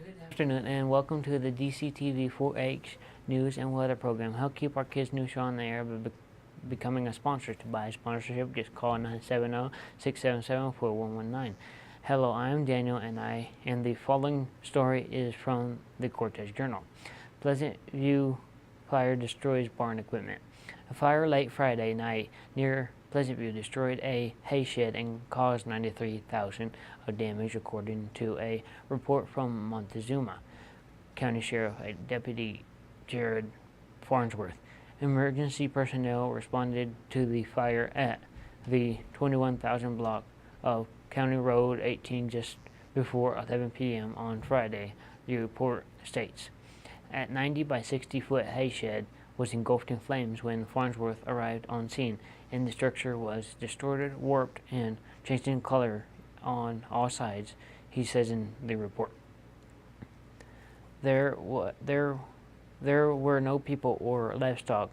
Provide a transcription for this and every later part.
Good afternoon and welcome to the DCTV 4H News and Weather Program. Help keep our kids' news show on the air by becoming a sponsor. To buy a sponsorship, just call 970-677-4119. Hello, I am Daniel and the following story is from the Cortez Journal. Pleasant View fire destroys barn equipment. A fire late Friday night near Pleasant View destroyed a hay shed and caused $93,000 of damage, according to a report from Montezuma County Sheriff Deputy Jared Farnsworth. Emergency personnel responded to the fire at the 21,000 block of County Road 18 just before 11 p.m. on Friday, the report states. At 90 by 60 foot hay shed was engulfed in flames when Farnsworth arrived on scene, and the structure was distorted, warped, and changed in color on all sides, he says in the report. There were no people or livestock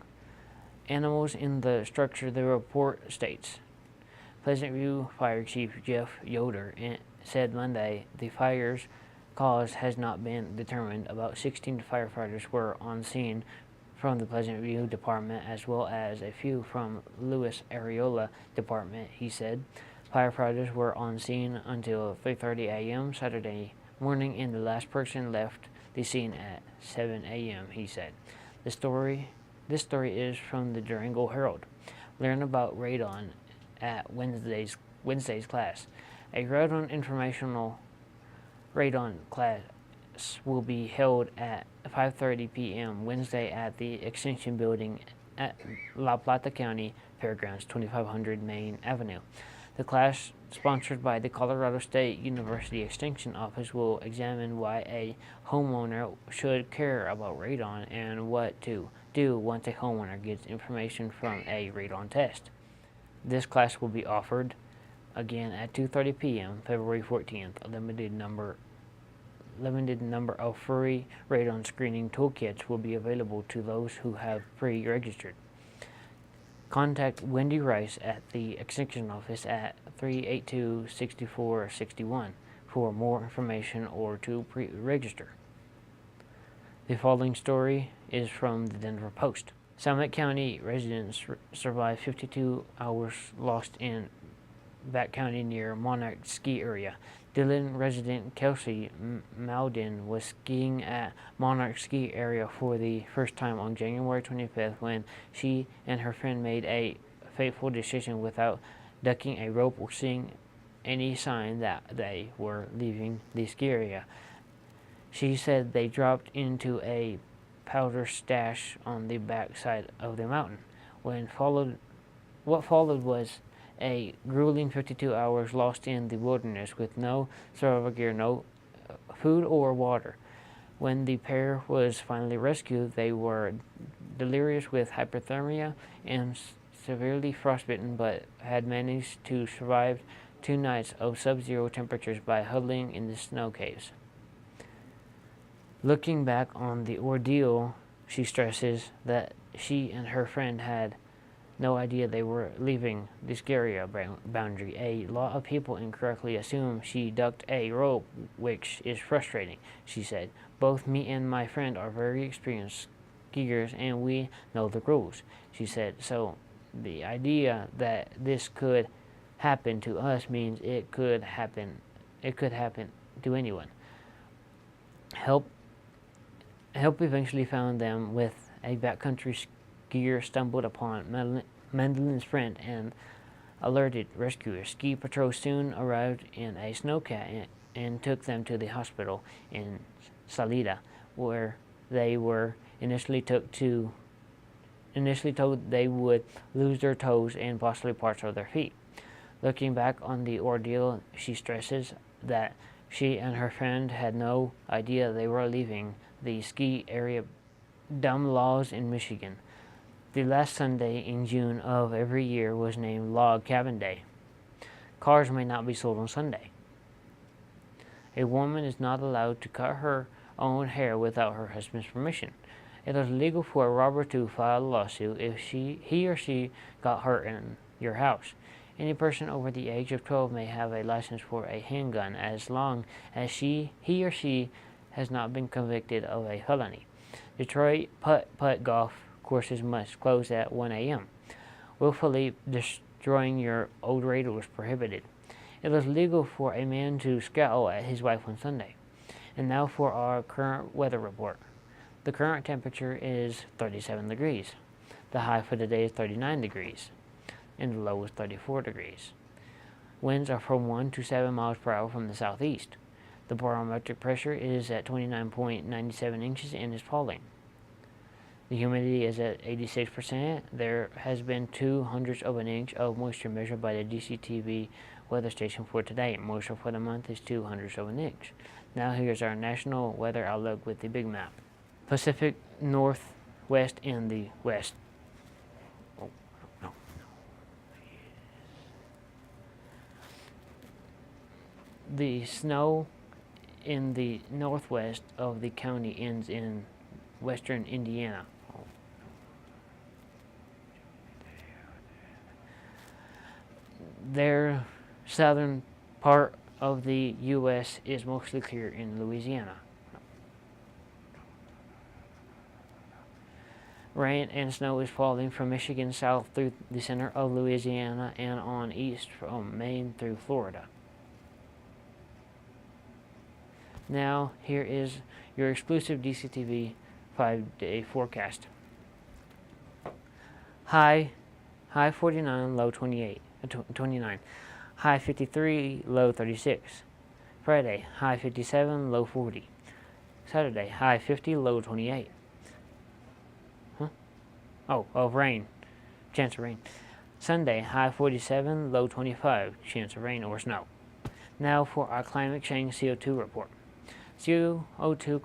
animals in the structure, the report states. Pleasant View Fire Chief Jeff Yoder said Monday the fire's cause has not been determined. About 16 firefighters were on scene from the Pleasant View Department, as well as a few from Lewis Areola Department, he said. Firefighters were on scene until 3:30 a.m. Saturday morning, and the last person left the scene at 7 a.m., he said. This story is from the Durango Herald. Learn about radon at Wednesday's class. A informational radon class will be held at 5:30 p.m. Wednesday at the Extension Building at La Plata County Fairgrounds, 2500 Main Avenue. The class, sponsored by the Colorado State University Extension Office, will examine why a homeowner should care about radon and what to do once a homeowner gets information from a radon test. This class will be offered again at 2:30 p.m. February 14th. A limited number of free radon screening toolkits will be available to those who have pre-registered. Contact Wendy Rice at the Extension Office at 382-6461 for more information or to pre-register. The following story is from the Denver Post. Summit County residents survived 52 hours lost in Back County near Monarch Ski Area. Dillon resident Kelsey Malden was skiing at Monarch Ski Area for the first time on January 25th when she and her friend made a fateful decision without ducking a rope or seeing any sign that they were leaving the ski area. She said they dropped into a powder stash on the backside of the mountain. What followed was a grueling 52 hours lost in the wilderness with no survival gear, no food or water. When the pair was finally rescued, they were delirious with hypothermia and severely frostbitten, but had managed to survive 2 nights of sub-zero temperatures by huddling in the snow caves. Looking back on the ordeal, she stresses that she and her friend had no idea they were leaving the ski area boundary. A lot of people incorrectly assume she ducked a rope, which is frustrating, she said. Both me and my friend are very experienced skiers and we know the rules, she said. So the idea that this could happen to us means it could happen to anyone. Help eventually found them with a backcountry skier stumbled upon Madeleine's friend and alerted rescuers. Ski patrol soon arrived in a snowcat and took them to the hospital in Salida, where they were initially told they would lose their toes and possibly parts of their feet. Looking back on the ordeal, she stresses that she and her friend had no idea they were leaving the ski area. Dumb laws in Michigan. The last Sunday in June of every year was named Log Cabin Day. Cars may not be sold on Sunday. A woman is not allowed to cut her own hair without her husband's permission. It is legal for a robber to file a lawsuit if he or she got hurt in your house. Any person over the age of 12 may have a license for a handgun as long as he or she has not been convicted of a felony. Detroit putt-putt golf courses must close at 1 a.m. Willfully destroying your old radio is prohibited. It was legal for a man to scowl at his wife on Sunday. And now for our current weather report. The current temperature is 37 degrees. The high for the day is 39 degrees. And the low is 34 degrees. Winds are from 1 to 7 miles per hour from the southeast. The barometric pressure is at 29.97 inches and is falling. The humidity is at 86%. There has been 2/100 of an inch of moisture measured by the DCTV weather station for today. Moisture for the month is 2/100 of an inch. Now here's our national weather outlook with the big map. Pacific Northwest and the West. Oh, no. The snow in the northwest of the county ends in western Indiana. Their southern part of the U.S. is mostly clear in Louisiana. Rain and snow is falling from Michigan south through the center of Louisiana and on east from Maine through Florida. Now, here is your exclusive DCTV 5-day forecast. High 49, low 29. High 53, low 36. Friday, high 57, low 40. Saturday, high 50, low 28. Of rain. Chance of rain. Sunday, high 47, low 25. Chance of rain or snow. Now for our climate change CO2 report. CO2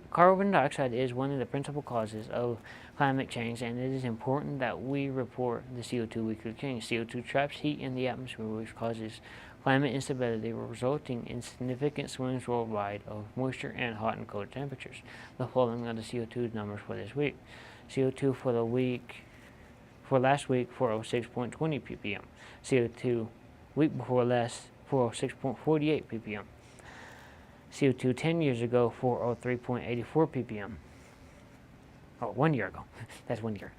carbon dioxide is one of the principal causes of climate change, and it is important that we report the CO2 weekly change. CO2 traps heat in the atmosphere, which causes climate instability, resulting in significant swings worldwide of moisture and hot and cold temperatures. The following are the CO2 numbers for this week. CO2 for last week, 406.20 ppm. CO2 week before last, 406.48 ppm. CO2 10 years ago, 403.84 ppm. Oh, 1 year ago. That's 1 year.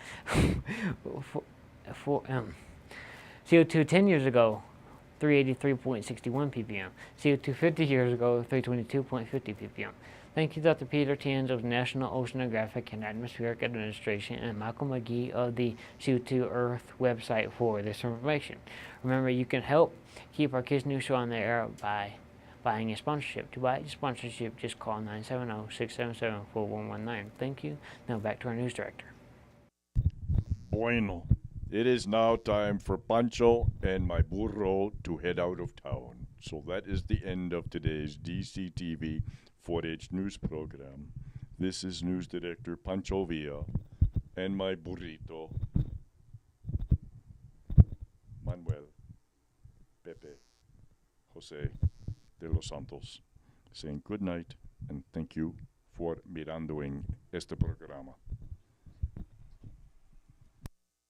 CO2 10 years ago, 383.61 ppm. CO2 50 years ago, 322.50 ppm. Thank you, Dr. Peter Tienz of the National Oceanographic and Atmospheric Administration and Michael McGee of the CO2 Earth website for this information. Remember, you can help keep our Kids News Show on the air by buying a sponsorship. To buy a sponsorship, just call 970-677-4119. Thank you. Now back to our news director. Bueno, it is now time for Pancho and my burro to head out of town. So that is the end of today's DCTV 4-H news program. This is News Director Pancho Villa and my burrito, Manuel Pepe Jose de los Santos, saying good night and thank you for mirandoing este programa.